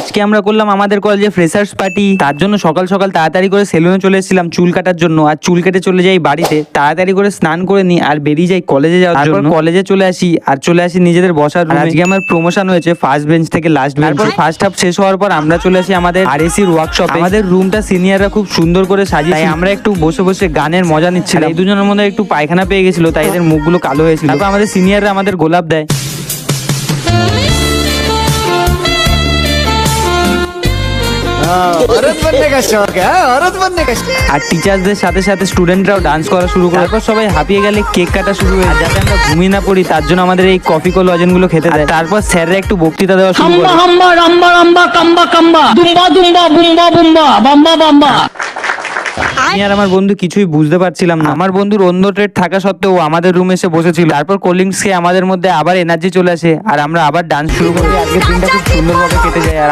আজকে আমরা করলাম আমাদের কলেজে ফ্রেশার্স পার্টি। তার জন্য সকাল সকাল তাড়াতাড়ি করে সেলুনে চলে এসেছিলাম চুল কাটার জন্য। আর চুল কেটে চলে যাই বাড়িতে, তাড়াতাড়ি করে স্নান করে নিই আর বেরিয়ে যাই কলেজে যাওয়ার জন্য। কলেজে চলে আসি আর চলে আসি নিজেদের বসার রুমে। আজকে আমার প্রমোশন হয়েছে ফার্স্ট বেঞ্চ থেকে লাস্ট বেঞ্চ। তারপর ফার্স্ট হাফ শেষ হওয়ার পর আমরা চলে আসি আমাদের আরএসির ওয়ার্কশপে। আমাদের রুমটা সিনিয়ররা খুব সুন্দর করে সাজিয়েছে, তাই আমরা একটু বসে বসে গানের মজা নিচ্ছিলাম। এই দুজনের মধ্যে একটু পায়খানা পেয়ে গেছিল, তাই এদের মুখগুলো কালো হয়েছিল। তারপর আমাদের সিনিয়ররা আমাদের গোলাপ দেয়। औरत बनने का शौक है, औरत बनने का शौक। আর টিচারদের সাথে সাথে স্টুডেন্টরাও ডান্স করা শুরু করে। তারপর সবাই হাঁপিয়ে গেলে কেক কাটা শুরু হয়। আর যাতে আমরা ঘুমিয়ে না পড়ি তার জন্য আমাদের এই কফি কো লজেনগুলো খেতে দেয়। তারপর স্যাররা একটু বক্তৃতা দেওয়া শুরু করে। হাম্বা রাম্বা রাম্বা কাম্বা কাম্বা দুম্বা দুম্বা বুম্বা বুম্বা বাম্বা বাম্বা। আমি আর আমার বন্ধু কিছুই বুঝতে পারছিলাম না। আমার বন্ধুর অন্য ট্রেড থাকা সত্ত্বেও আমাদের রুমে এসে বসেছিল। তারপর কোল্ড ড্রিঙ্কস খেয়ে আমাদের মধ্যে আবার এনার্জি চলে আসে আর আমরা আবার ডান্স শুরু করি। আজকের দিনটা খুব সুন্দরভাবে কেটে যায়। আর